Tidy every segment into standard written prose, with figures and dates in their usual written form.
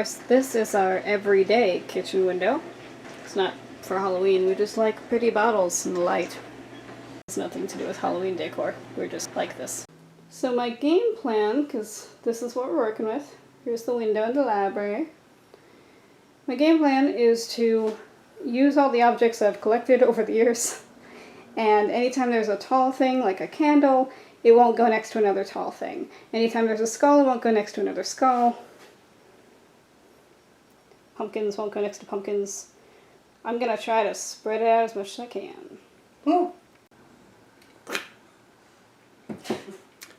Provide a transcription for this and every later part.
course, this is our everyday kitchen window. It's not for Halloween, we just like pretty bottles and light. It's nothing to do with Halloween decor, we're just like this. So my game plan, because this is what we're working with, here's the window in the library. My game plan is to use all the objects I've collected over the years, and anytime there's a tall thing like a candle, it won't go next to another tall thing. Anytime there's a skull, it won't go next to another skull. Pumpkins won't go next to pumpkins. I'm gonna try to spread it out as much as I can. Oh.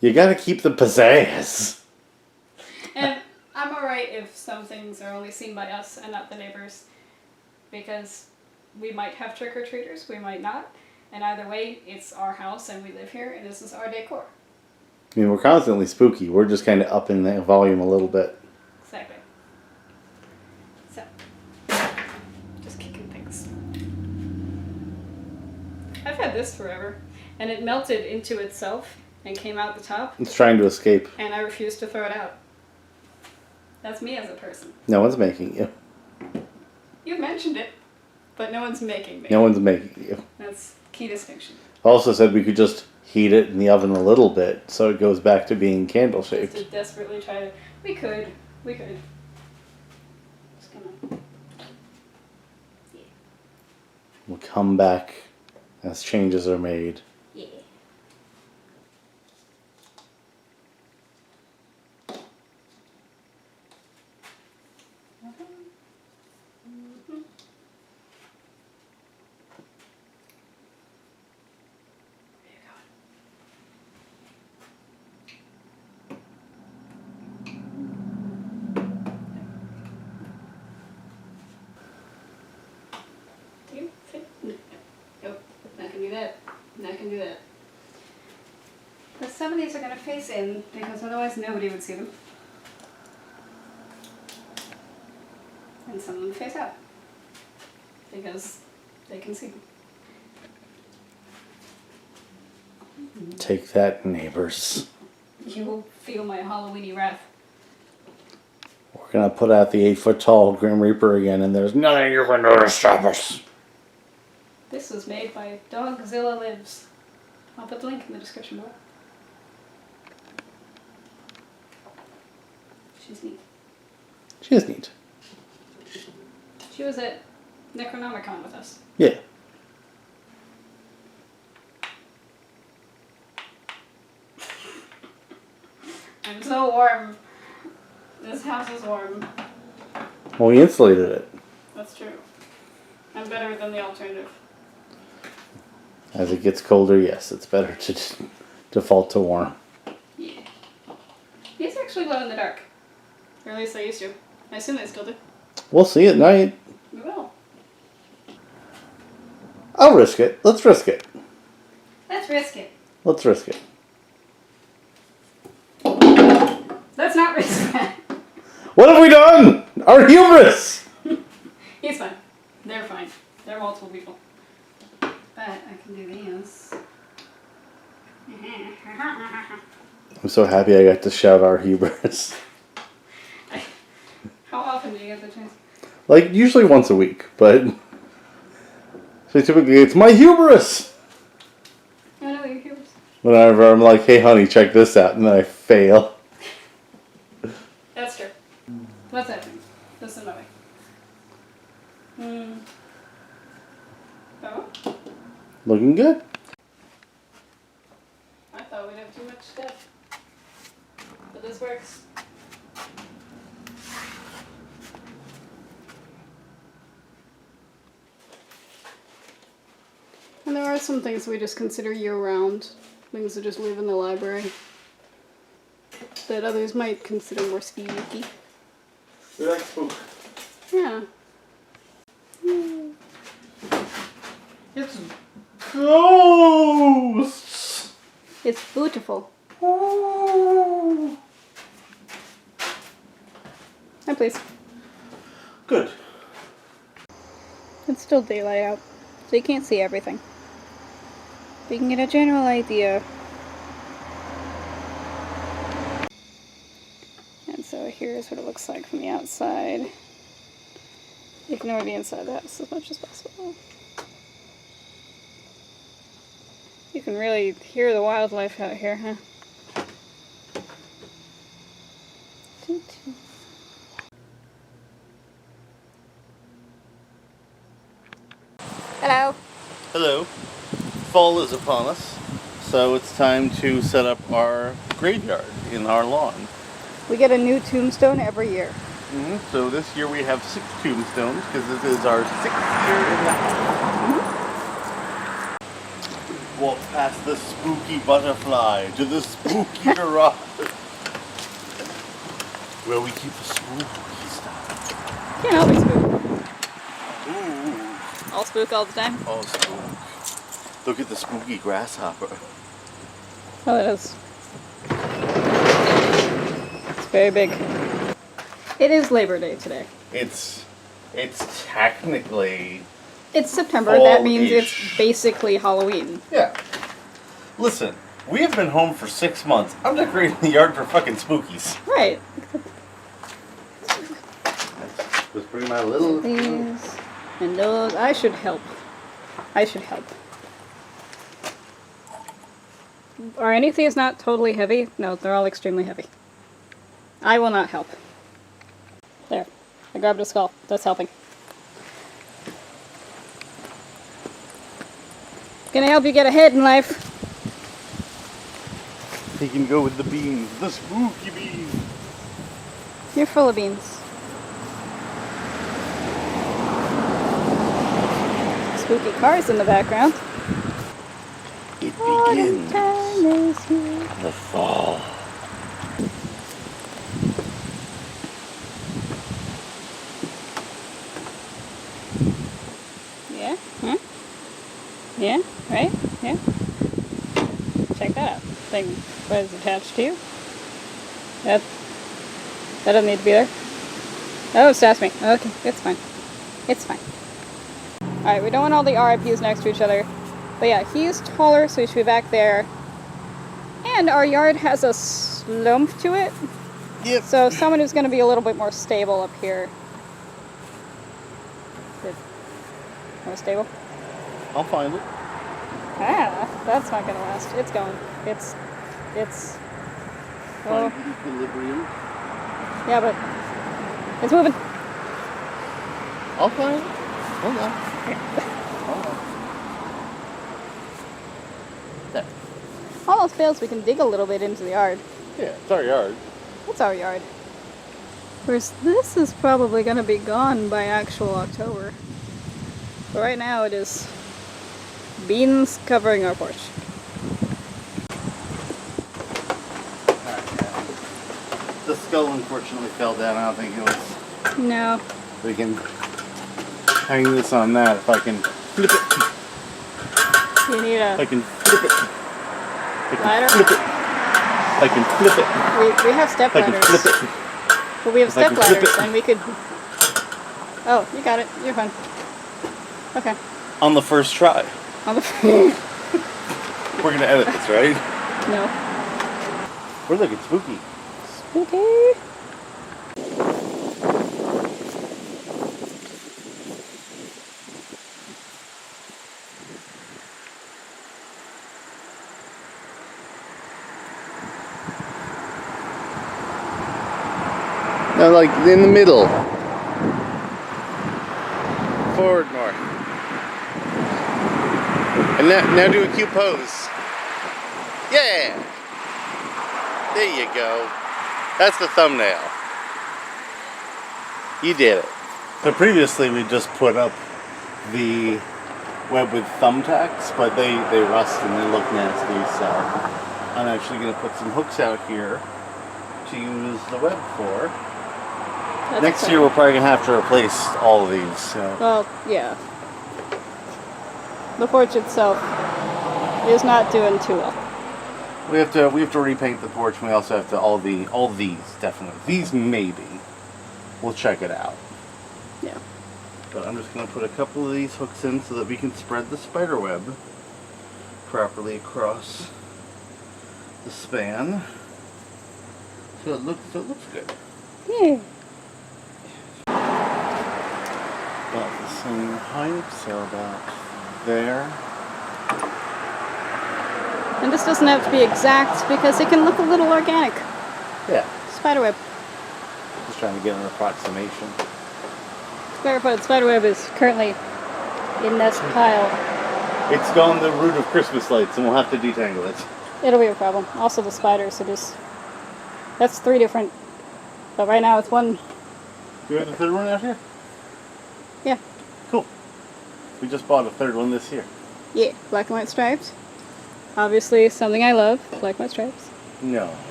You gotta keep the pizzazz. And I'm alright if some things are only seen by us and not the neighbors, because we might have trick-or-treaters, we might not, and either way, it's our house and we live here and this is our decor. I mean, we're constantly spooky. We're just kind of upping the volume a little bit. Exactly. So, just kicking things. I've had this forever, and it melted into itself and came out the top. It's trying to escape. And I refuse to throw it out. That's me as a person. No one's making you. You've mentioned it, but no one's making me. No one's making you. That's key distinction. Also said we could just heat it in the oven a little bit so it goes back to being candle shaped. Just to desperately try to. We could. Just gonna. Yeah. We'll come back as changes are made. Yeah. I can do that. But some of these are going to face in because otherwise nobody would see them. And some of them face out because they can see them. Take that, neighbors. You will feel my Halloweeny wrath. We're gonna put out the 8-foot-tall Grim Reaper again, and there's nothing you can do to stop us. This was made by Dogzilla Lives. I'll put the link in the description below. She's neat. She is neat. She was at Necronomicon with us. Yeah. I'm so warm. This house is warm. Well, we insulated it. That's true. I'm better than the alternative. As it gets colder, yes, it's better to default to warm. Yeah. These actually glow in the dark. Or at least they used to. I assume they still do. We'll see at night. We will. I'll risk it. Let's risk it. Let's risk it. Let's risk it. Let's not risk that. What have we done? Our hubris! He's fine. They're fine. They're multiple people. But I can do these. I'm so happy I got to shout our hubris. How often do you get the chance? Like, usually once a week, but... So typically it's my hubris! I know your hubris. Whenever I'm like, hey honey, check this out, and then I fail. That's true. What's that thing? This is my way. Oh? Looking good. I thought we'd have too much stuff. But this works. And there are some things we just consider year-round. Things that just live in the library. That others might consider more spooky. We like spook. Yeah. It's ghosts! It's beautiful. Oh. Hi, please. Good. It's still daylight out, so you can't see everything. But you can get a general idea. And so here Here's what it looks like from the outside. Ignore the inside of the house as much as possible. You can really hear the wildlife out here, huh? Hello. Hello. Fall is upon us, so it's time to set up our graveyard in our lawn. We get a new tombstone every year. So this year we have 6 tombstones because this is our 6th year in the house. Walk past the spooky butterfly to the spooky garage where we keep the spooky stuff. Can't always spook. Ooh. All spook all the time? Oh, spook. Look at the spooky grasshopper. Oh, it is. It's very big. It is Labor Day today. It's technically... It's September. That means it's basically Halloween. Yeah. Listen, we have been home for 6 months. I'm decorating the yard for fucking spookies. Right. Just bring my little... These and those. I should help. Are any of these not totally heavy? No, they're all extremely heavy. I will not help. There. I grabbed a skull. That's helping. Gonna help you get ahead in life. He can go with the beans. The spooky beans. You're full of beans. Spooky cars in the background. It begins. Time is here. The fall. Yeah? Huh? Yeah? Right? Yeah? Check that out. Thing was attached to you. That doesn't need to be there. Oh, stabs me. Okay, it's fine. It's fine. Alright, we don't want all the RIPs next to each other. But yeah, he's taller, so he should be back there. And our yard has a slump to it. Yep. So someone who's going to be a little bit more stable up here. Good. More stable? I'll find it. Ah, that's not going to last. It's going. It's... Oh. Find equilibrium. Yeah, but it's moving. I'll find it. Hold on. Hold on. There. All else fails, we can dig a little bit into the yard. Yeah, it's our yard. It's our yard. Of course, this is probably going to be gone by actual October. But right now it is beans covering our porch. The skull unfortunately fell down. I don't think it was... No. We can hang this on that if I can flip it. You need a I can flip it. I ladder? can flip it. I can flip it. We have step I can flip ladders. it. But we have If I step can flip ladders, it. and we could... Oh, you got it. You're fine. Okay. On the first try. On the... We're gonna edit this, right? No. We're looking spooky. Okay. No, like in the middle. Forward more. And now do a cute pose. Yeah! There you go. That's the thumbnail. You did it. So previously we just put up the web with thumbtacks, but they rust and they look nasty, so I'm actually going to put some hooks out here to use the web for. That's Next okay. year we're probably going to have to replace all of these, so. Well, yeah. The porch itself is not doing too well. We have to repaint the porch, and we also have to all these definitely. These maybe. We'll check it out. Yeah. But I'm just going to put a couple of these hooks in so that we can spread the spider web properly across the span. So it looks good. Yeah. About the same height, so about there. And this doesn't have to be exact because it can look a little organic. Yeah, Spiderweb. just trying to get an approximation. Spiderweb is currently in this pile. It's gone the route of Christmas lights, and we'll have to detangle it. It'll be a problem. Also the spiders, that's 3 different, but right now it's one. Do you have the third one out here? Yeah. Cool. We just bought a third one this year. Yeah, black and white stripes. Obviously something I love, black and white stripes. No.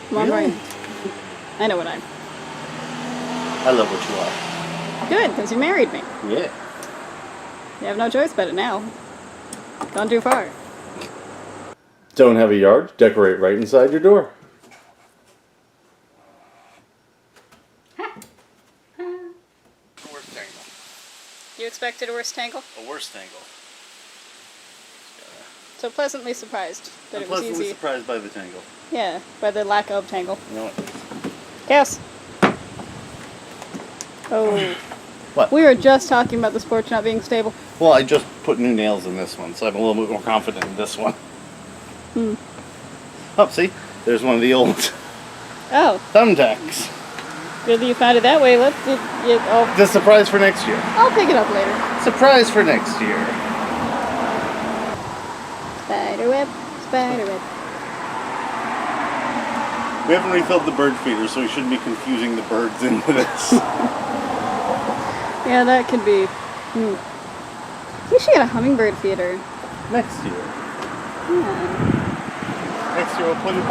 Come on, Really? Brian. I know what I'm. I love what you are. Good, because you married me. Yeah. You have no choice but it now. Gone too far. Don't have a yard? Decorate right inside your door. Worst angle. You expected a worse tangle? A worst angle. So pleasantly surprised that I'm it was pleasantly easy. surprised by the tangle. Yeah, by the lack of tangle. You know what? Chaos! Oh. What? We were just talking about this porch not being stable. Well, I just put new nails in this one, so I'm a little bit more confident in this one. Hmm. Oh, see? There's one of the old Oh, thumbtacks. good that you found it that way. The surprise for next year. I'll pick it up later. Surprise for next year. Spiderweb, spiderweb. We haven't refilled the bird feeder, so we shouldn't be confusing the birds into this. Yeah, that could be. You should get a hummingbird feeder. Next year. Yeah. Next year we'll put it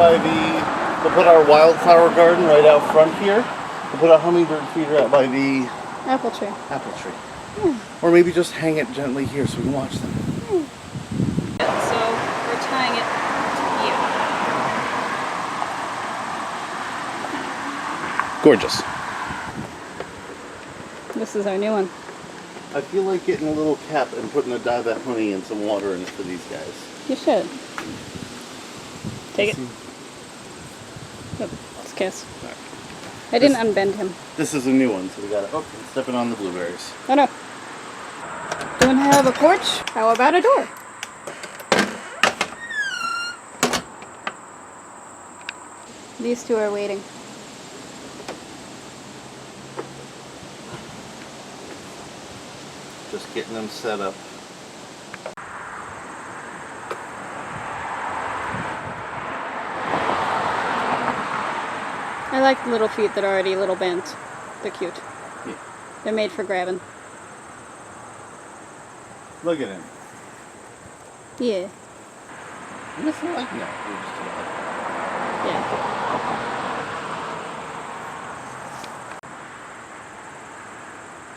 we'll put our wildflower garden right out front here. We'll put a hummingbird feeder out by the Apple tree. apple tree. Yeah. Or maybe just hang it gently here so we can watch them. So we're tying it to Gorgeous. you. This is our new one. I feel like getting a little cap and putting a dab of honey and some water in it for these guys. You should. Take it. Yep, let's kiss. Right. I didn't unbend him. This is a new one, so we gotta... Oh, stepping on the blueberries. Oh no. Don't have a porch? How about a door? These two are waiting. Just getting them set up. I like the little feet that are already a little bent. They're cute. Yeah. They're made for grabbing. Look at him. Yeah. Nothing like that. We're just about... Yeah.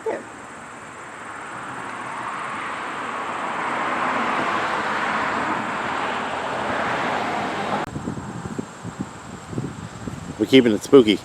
There. We're keeping it spooky.